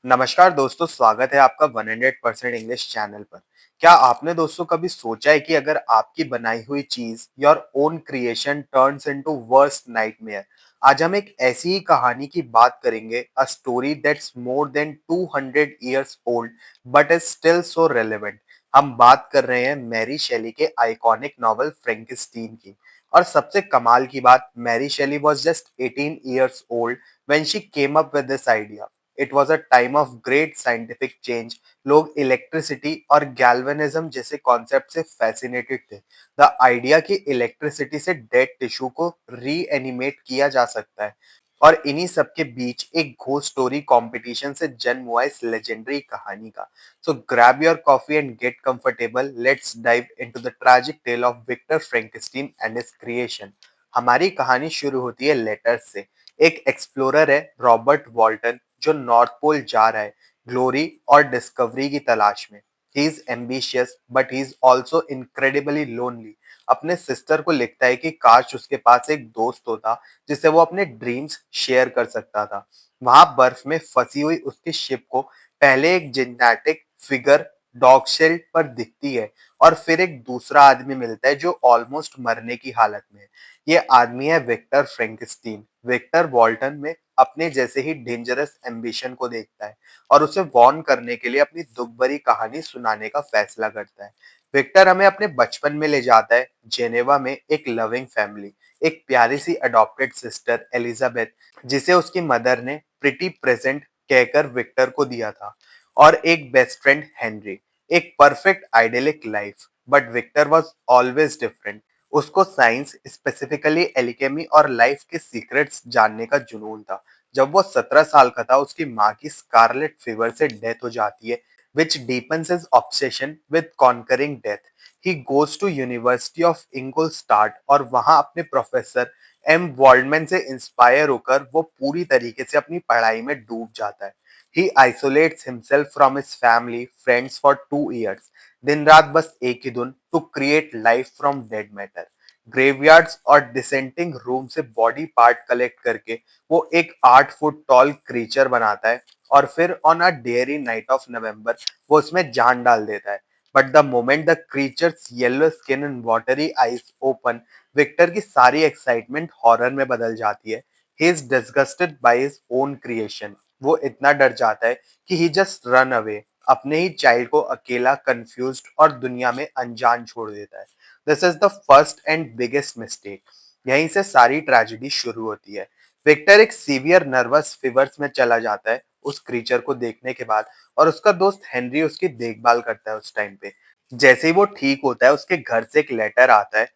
नमस्कार दोस्तों, स्वागत है आपका 100% इंग्लिश चैनल पर। क्या आपने दोस्तों कभी सोचा है कि अगर आपकी बनाई हुई चीज your own creation turns into worst nightmare. आज हम एक ऐसी ही कहानी की बात करेंगे, a story that's more than 200 years old but is still so relevant. हम बात कर रहे हैं मैरी शेली के आइकॉनिक नॉवल फ्रैंकेनस्टीन की। और सबसे कमाल की बात, Mary Shelley was just 18 years old when she came up with this idea. It was a time of great scientific change. लोग इलेक्ट्रिसिटी और गैल्वेनिज्म जैसे कॉन्सेप्ट से फैसिनेटेड थे। द आइडिया कि इलेक्ट्रिसिटी से डेड टिश्यू को री एनिमेट किया जा सकता है। और इन्हीं सब के बीच एक घोस्ट स्टोरी कंपटीशन से जन्म हुआ इस लेजेंडरी कहानी का। So grab your coffee and get comfortable, let's dive into the tragic tale of Victor Frankenstein and his creation. हमारी कहानी शुरू होती है लेटर्स से। एक एक्सप्लोरर है रॉबर्ट वॉल्टन, जो नॉर्थ पोल जा रहा है ग्लोरी और डिस्कवरी की तलाश में। He is ambitious but he is also incredibly lonely. अपने सिस्टर को लिखता है कि काश उसके पास एक दोस्त होता जिससे वो अपने ड्रीम्स शेयर कर सकता था। वहां बर्फ में फंसी हुई उसकी शिप को पहले एक जिनेटिक फिगर डॉग शेल्ट पर दिखती है, और फिर एक दूसरा आदमी मिलता है जो ऑलमोस्ट मरने की हालत में है। ये आदमी है विक्टर फ्रैंकेनस्टीन। विक्टर वॉल्टन में अपने जैसे ही डेंजरस एम्बिशन को देखता है और उसे वॉर्न करने के लिए अपनी दुख भरी कहानी सुनाने का फैसला करता है। विक्टर हमें अपने बचपन में ले जाता है, जेनेवा में एक लविंग फैमिली, एक प्यारी सी अडॉप्टेड सिस्टर एलिजाबेथ, जिसे उसकी मदर ने प्रिटी प्रेजेंट कहकर विक्टर को दिया था, और एक बेस्ट फ्रेंड हेनरी। एक perfect idyllic life. But Victor was always different. उसको साइंस, स्पेसिफिकली एल्केमी और लाइफ के सीक्रेट्स जानने का जुनून था। जब वो 17 साल का था, उसकी माँ की स्कारलेट फीवर से डेथ हो जाती है, which deepens his obsession with conquering death. He goes to University of Ingolstadt और वहां अपने प्रोफेसर एम वॉल्डमैन से इंस्पायर होकर वो पूरी तरीके से अपनी पढ़ाई में डूब जाता है। He isolates himself from his family, friends for 2 years. दिन रात बस एक ही धुन, to create life from dead matter. Graveyards और डिसेंटिंग रूम से बॉडी पार्ट कलेक्ट करके वो एक 8 फुट टॉल क्रीचर बनाता है, और फिर on a dreary night of November वो उसमें जान डाल देता है। But the moment the creature's yellow skin and watery eyes open, Victor की सारी एक्साइटमेंट हॉरर में बदल जाती है। He is disgusted by his own creation. वो इतना डर जाता है कि ही जस्ट रन अवे, अपने ही चाइल्ड को अकेला, कंफ्यूज्ड और दुनिया में अनजान छोड़ देता है। This is the first and biggest mistake. यहीं से सारी ट्रेजेडी शुरू होती है। विक्टर एक सीवियर नर्वस फीवर्स में चला जाता है उस क्रीचर को देखने के बाद, और उसका दोस्त हेनरी उसकी देखभाल करता है उस टाइम पे। जैसे ही वो ठीक होता है, उसके घर से एक लेटर आता है,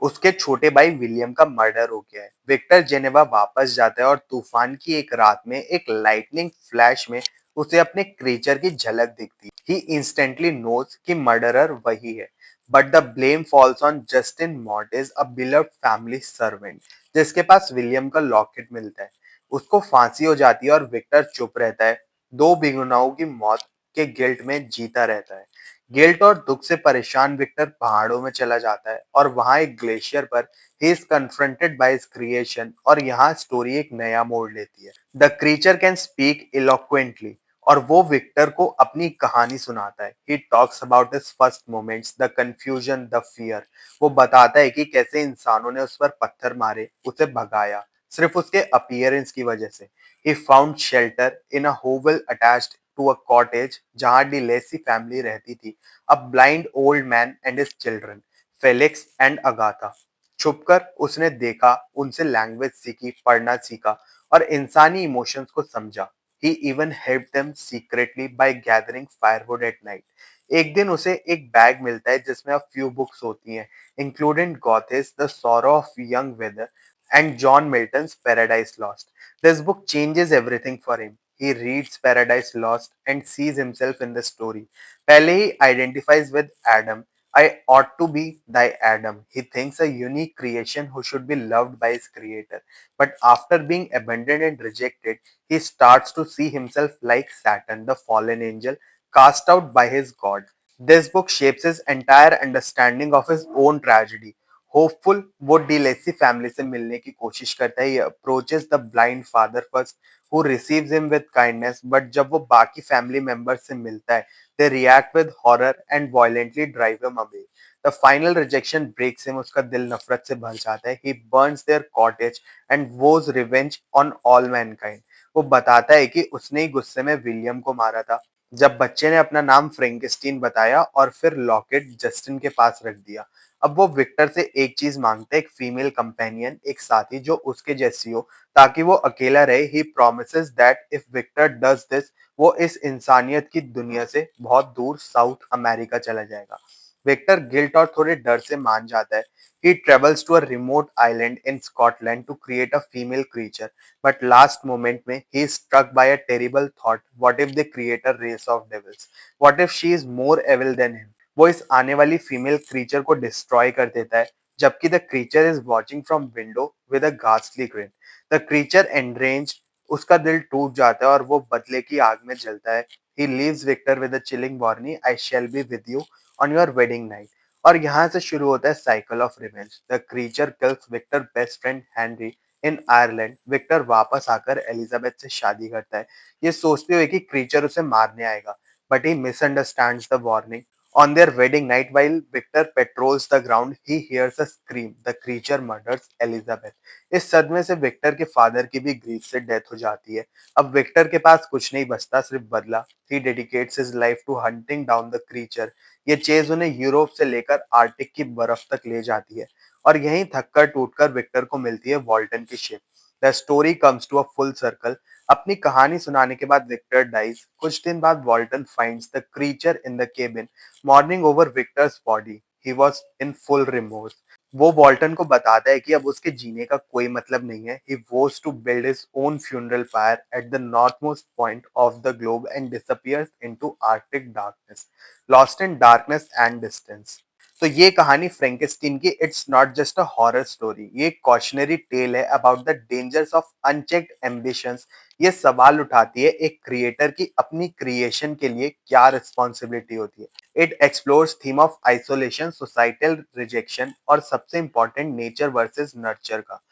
उसके छोटे भाई विलियम का मर्डर हो गया है। विक्टर जेनेवा वापस जाता है और तूफान की एक रात में एक लाइटनिंग फ्लैश में उसे अपने क्रीचर की झलक दिखती है। ही इंस्टेंटली नोज कि मर्डरर वही है। But the blame falls on Justin mortis, a beloved family servant, जिसके पास विलियम का लॉकेट मिलता है। उसको फांसी हो जाती है और विक्टर चुप रहता है। दो बेगुनाहों की मौत के गिल्ट में जीता रहता है। गिल्ट और दुख से परेशान विक्टर पहाड़ों में चला जाता है, और वहां एक ग्लेशियर पर he is confronted by his creation, और यहाँ स्टोरी एक नया मोड़ लेती है। द क्रीचर कैन स्पीक इलोक्वेंटली, और वो विक्टर को अपनी कहानी सुनाता है। He talks about his first moments, the confusion, the fear. वो बताता है कि कैसे इंसानों ने उस पर पत्थर मारे, उसे भगाया, सिर्फ उसके अपीयरेंस की वजह से। He found shelter in a hovel attached to a cottage जहां डी लेसी फैमिली रहती थी। A blind old man and his children, Felix and Agatha. छुपकर उसने देखा, उनसे लैंग्वेज सीखी, पढ़ना सीखा, और इंसानी इमोशंस को समझा। He even helped them secretly by gathering firewood at night. एक दिन उसे एक बैग मिलता है जिसमें अब फ्यू बुक्स होती हैं, including Goethe's, the sorrow of young Werther and John Milton's paradise lost. This book changes everything for him. He reads Paradise Lost and sees himself in the story. पहले ही identifies with Adam. I ought to be thy Adam. He thinks a unique creation who should be loved by his creator. But after being abandoned and rejected, he starts to see himself like Saturn, the fallen angel, cast out by his god. This book shapes his entire understanding of his own tragedy. Hopeful वो De Lacey family से मिलने की कोशिश करता है। He approaches the blind father first who receives him with kindness, but जब वो बाकी फैमिली मेंबर्स से मिलता है, they react with horror and violently drive him away. The final rejection breaks him, उसका दिल नफरत से भर जाता है। He burns their cottage and vows revenge on all mankind. वो बताता है कि उसने ही गुस्से में विलियम को मारा था जब बच्चे ने अपना नाम फ्रेंकेस्टीन बताया और फिर लॉकेट जस्टिन के पास रख दिया। अब वो विक्टर से एक चीज मांगता है, एक फीमेल कंपेनियन, एक साथी जो उसके जैसी हो ताकि वो अकेला रहे। He promises that if Victor does this, वो इस इंसानियत की दुनिया से बहुत दूर साउथ अमेरिका चला जाएगा। विक्टर गिल्ट और थोड़े डर से मान जाता है। He travels to a remote island in Scotland to create a female creature, but last moment में he is struck by a terrible thought. What if they create a race of devils? What if she is more evil than him? वो इस आने वाली female creature को destroy कर देता है, जबकि the creature is watching from window with a घासली ग्रिन। द क्रीचर एनरेंज्ड, उसका दिल टूट जाता है और वो बदले की आग में जलता है। He leaves Victor with a chilling warning, I shall be with you on your wedding night. और यहाँ से शुरू होता है cycle of revenge. The creature kills Victor best friend Henry in Ireland. Victor वापस आकर एलिजाबेथ से शादी करता है, ये सोचते हुए कि क्रीचर उसे मारने आएगा, but he misunderstands the warning. On their wedding night, while Victor patrols the ground, he hears a scream. The creature murders Elizabeth. इस सदमे से विक्टर के फादर की भी ग्रीफ से डेथ हो जाती है। अब विक्टर के पास कुछ नहीं बचता, सिर्फ बदला। He dedicates his life to hunting down the creature. ये चेज उन्हें यूरोप से लेकर आर्टिक की बर्फ तक ले जाती है और यहीं थककर टूटकर विक्टर को मिलती है वॉल्टन की ship. The story comes to a full circle. अपनी कहानी सुनाने के बाद विक्टर डाइज। कुछ दिन बाद वॉल्टन finds the creature in the cabin morning over Victus body. He was in full remorse. वो वॉल्टन को बताता है कि अब उसके जीने का कोई मतलब नहीं है। He vows to build his own funeral fire at the north most point of the globe and disappears into arctic darkness, lost in darkness and distance. तो ये कहानी फ्रैंकेस्टीन की it's not just a horror story, ये cautionary tale है about the dangers of unchecked ambitions. ये सवाल उठाती है एक क्रिएटर की अपनी क्रिएशन के लिए क्या रिस्पॉन्सिबिलिटी होती है। It explores theme of isolation, societal rejection और सबसे इंपॉर्टेंट नेचर वर्सेस नर्चर का।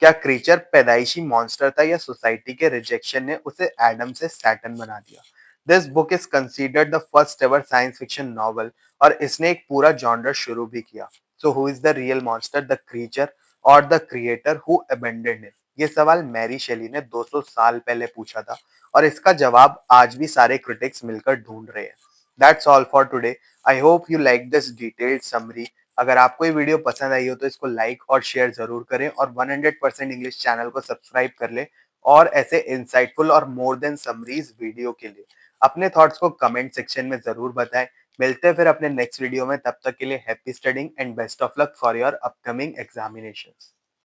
क्या क्रीचर पैदाइशी मॉन्स्टर था या सोसाइटी के रिजेक्शन ने उसे एडम से सैटर्न बना दिया। This book is considered the first ever science fiction novel और इसने एक पूरा जॉनर शुरू भी किया। So who is the real monster, the creature और the creator who abandoned him? ये सवाल मैरी शेली ने 200 साल पहले पूछा था और इसका जवाब आज भी सारे क्रिटिक्स मिलकर ढूंढ रहे हैं। That's all for today. I hope you like this detailed summary. अगर आपको ये वीडियो पसंद आई हो तो इसको लाइक और शेयर जरूर करें और 100% इंग्लिश चैनल को सब्सक्राइब कर लें और ऐसे इंसाइटफुल और मोर देन समरीज वीडियो के लिए अपने थॉट्स को कमेंट सेक्शन में जरूर बताएं। मिलते हैं फिर अपने नेक्स्ट वीडियो में, तब तक के लिए happy studying and best of luck for your upcoming examinations.